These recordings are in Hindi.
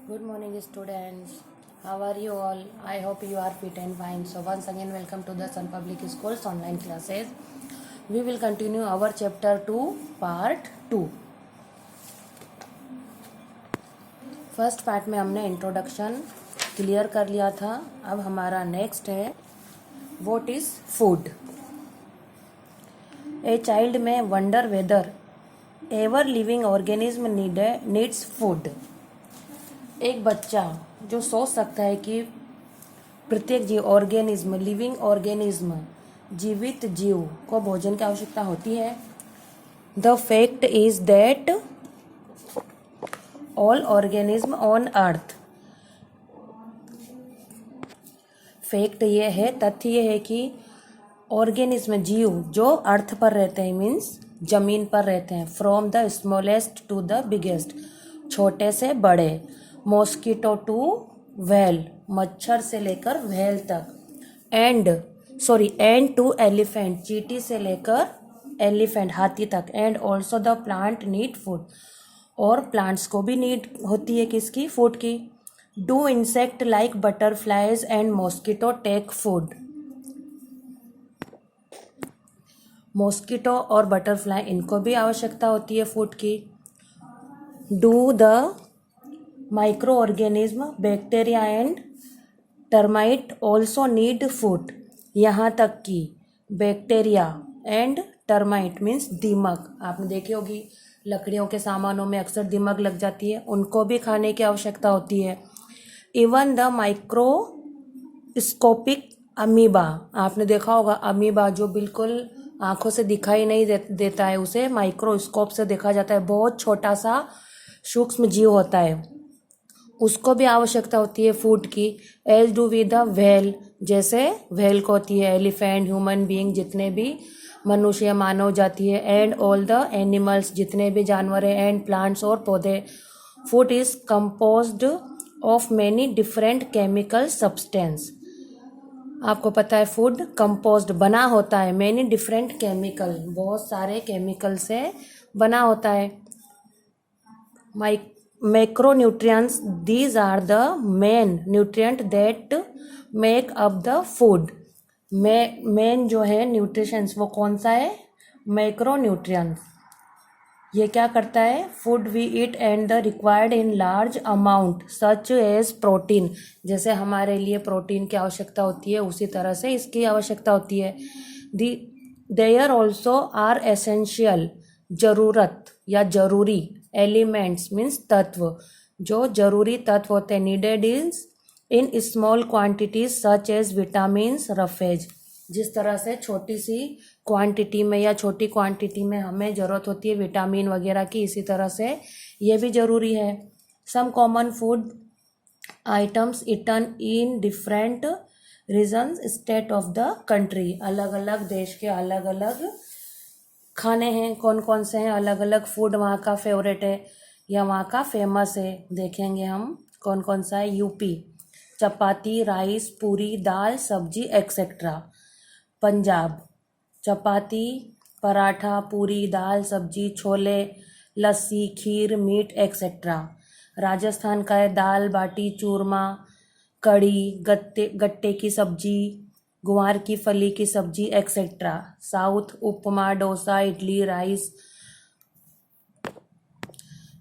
Good morning, students. How are you all? I hope you are fit and fine. So, once again, welcome to the Sun Public Schools online classes. We will continue our chapter 2, part 2. First part में हमने इंट्रोडक्शन क्लियर कर लिया था. अब हमारा नेक्स्ट है what is food. A child में wonder whether ever living organism needs food. एक बच्चा जो सोच सकता है कि प्रत्येक लिविंग ऑर्गेनिज्म, जीवित जीव को भोजन की आवश्यकता होती है. The fact is that all organism on earth. Fact ये है, तथ्य ये है कि ऑर्गेनिज्म, जीव जो अर्थ पर रहते हैं, मीन्स जमीन पर रहते हैं, from the smallest to the biggest, छोटे से बड़े, मॉस्किटो टू व्हेल, मच्छर से लेकर व्हेल तक, एंड टू एलिफेंट, चींटी से लेकर एलिफेंट, हाथी तक, and also the plant need food, और प्लांट्स को भी नीड होती है किसकी? फूड की. Do insect like butterflies and mosquito take food. Mosquito और बटरफ्लाई, इनको भी आवश्यकता होती है फूड की. Do the micro organism bacteria and termite also need food. यहाँ तक कि बैक्टीरिया एंड टर्माइट मीन्स दीमक, आपने देखी होगी लकड़ियों के सामानों में अक्सर दीमक लग जाती है, उनको भी खाने की आवश्यकता होती है. इवन द माइक्रोस्कोपिक अमीबा, आपने देखा होगा अमीबा जो बिल्कुल आंखों से दिखाई नहीं देता है, उसे माइक्रोस्कोप से देखा जाता है, बहुत छोटा सा सूक्ष्म जीव होता है, उसको भी आवश्यकता होती है फूड की. As do we the whale, जैसे व्हेल को होती है, एलिफेंट, ह्यूमन बीइंग, जितने भी मनुष्य, मानव जाति है, एंड ऑल द एनिमल्स, जितने भी जानवर हैं, एंड प्लांट्स और पौधे. Food is composed of many different chemical substance. आपको पता है फूड कंपोज्ड बना होता है, मैनी डिफरेंट केमिकल, बहुत सारे केमिकल से बना होता है. Macronutrients, these are the main nutrient that make up the food. Main जो है न्यूट्रिशंस, वो कौन सा है? मैक्रोन्यूट्रिएंट्स. ये क्या करता है? Food we eat and the required in large amount such as protein, जैसे हमारे लिए प्रोटीन की आवश्यकता होती है, उसी तरह से इसकी आवश्यकता होती है. देयर ऑल्सो आर एसेंशियल, जरूरत या जरूरी, एलिमेंट्स मीन्स तत्व, जो जरूरी तत्व होते हैं, needed in small quantities such as vitamins, roughage. जिस तरह से छोटी सी क्वांटिटी में या छोटी क्वांटिटी में हमें ज़रूरत होती है विटामिन वगैरह की, इसी तरह से ये भी ज़रूरी है. Some common food items eaten in different regions state of the country. अलग अलग देश के अलग अलग खाने हैं. कौन कौन से हैं? अलग अलग फूड वहाँ का फेवरेट है या वहाँ का फेमस है, देखेंगे हम कौन कौन सा है. यूपी, चपाती, राइस, पूरी, दाल, सब्जी एक्सेट्रा. पंजाब, चपाती, पराठा, पूरी, दाल, सब्जी, छोले, लस्सी, खीर, मीट एक्सेट्रा. राजस्थान का है दाल बाटी, चूरमा, कढ़ी, गट्टे की सब्जी, गुआर की फली की सब्जी एक्सेट्रा. साउथ, उपमा, डोसा, इडली, राइस,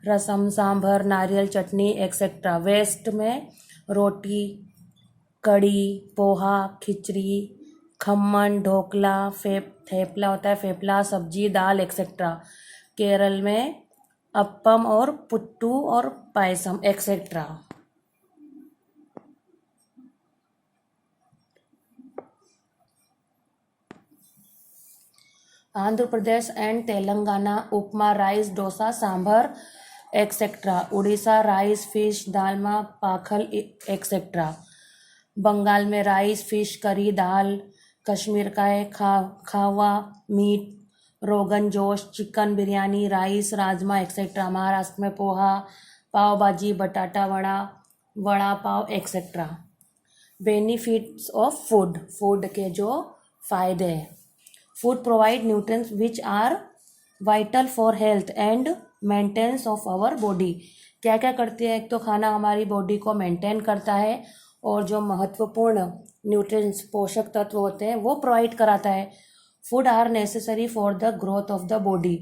रसम, सांभर, नारियल चटनी एक्सेट्रा. वेस्ट में रोटी, कढ़ी, पोहा, खिचड़ी, खम्मन, ढोकला, थेपला होता है, फेपला, सब्जी, दाल एक्सेट्रा. केरल में अप्पम और पुट्टू और payasam etcetera. Andhra Pradesh and Telangana, upma, rice, dosa, sambar etcetera. Orissa, rice, fish, dalma, pakhala etcetera. Bengal में राइस, फिश करी, दाल. कश्मीर का है खावा, meat, rogan josh, chicken biryani, rice, rajma etcetera. Maharashtra में poha, pav bhaji, batata vada, vada pav etcetera. Benefits of food, food के जो फायदे हैं. Food provide nutrients which are vital for health and maintenance of our body. क्या क्या करती है? एक तो खाना हमारी बॉडी को मेंटेन करता है और जो महत्वपूर्ण न्यूट्रिएंट्स पोषक तत्व होते हैं वो प्रोवाइड कराता है। Food are necessary for the growth of the body.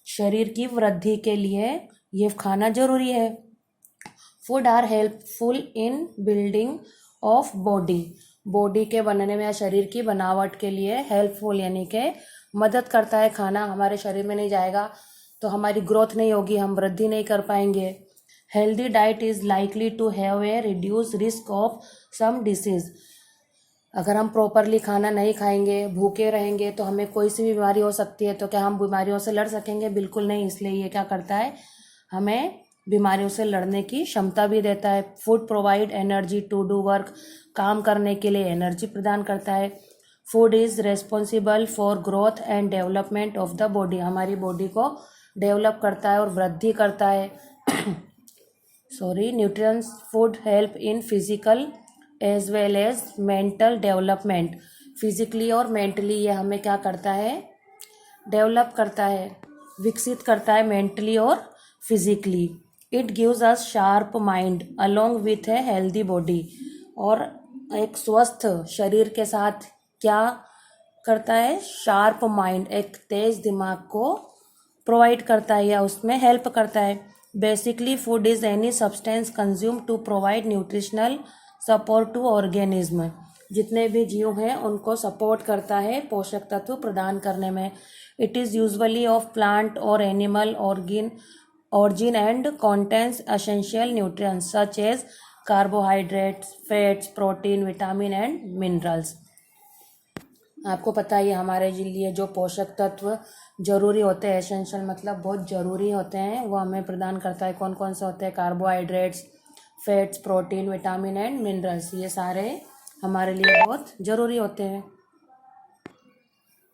शरीर की वृद्धि के लिए ये खाना जरूरी है। Food are helpful in building of body. Body के बनने में या शरीर की बनावट के लिए हेल्पफुल यानी कि मदद करता है। खाना हमारे शरीर में नहीं जाएगा तो हमारी ग्रोथ नहीं होगी, हम वृद्धि नहीं कर पाएंगे। Healthy diet is likely to have a reduce risk of some disease. अगर हम प्रॉपरली खाना नहीं खाएंगे, भूखे रहेंगे तो हमें कोई सी भी बीमारी हो सकती है। तो क्या हम बीमारियों से लड़ सकेंगे? बिल्कुल नहीं। इसलिए ये क्या करता है? हमें बीमारियों से लड़ने की क्षमता भी देता है। Food provide energy to do work. काम करने के लिए एनर्जी प्रदान करता है। Food is responsible for growth and development of the body. हमारी बॉडी को डेवलप करता है और वृद्धि करता है। Nutrients food help in physical as well as mental development. Physically और मेंटली ये हमें क्या करता है? डेवलप करता है, विकसित करता है मेंटली और physically. It gives us sharp mind along with a healthy body. और एक स्वस्थ शरीर के साथ क्या करता है? शार्प माइंड, एक तेज दिमाग को प्रोवाइड करता है या उसमें हेल्प करता है। Basically food is any substance consume to provide nutritional support to organism. जितने भी जीव हैं उनको सपोर्ट करता है पोषक तत्व प्रदान करने में। It is usually of plant और animal origin and contains essential nutrients such as carbohydrates, fats, protein, vitamin and minerals। आपको पता है हमारे लिए जो पोषक तत्व जरूरी होते हैं, एसेंशियल मतलब बहुत ज़रूरी होते हैं, वो हमें प्रदान करता है। कौन कौन से होते हैं? Carbohydrates, fats, protein, vitamin and minerals. ये सारे हमारे लिए बहुत ज़रूरी होते हैं।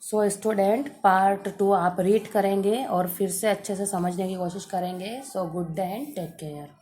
सो स्टूडेंट, पार्ट 2 आप रीड करेंगे और फिर से अच्छे से समझने की कोशिश करेंगे। So good day and take care.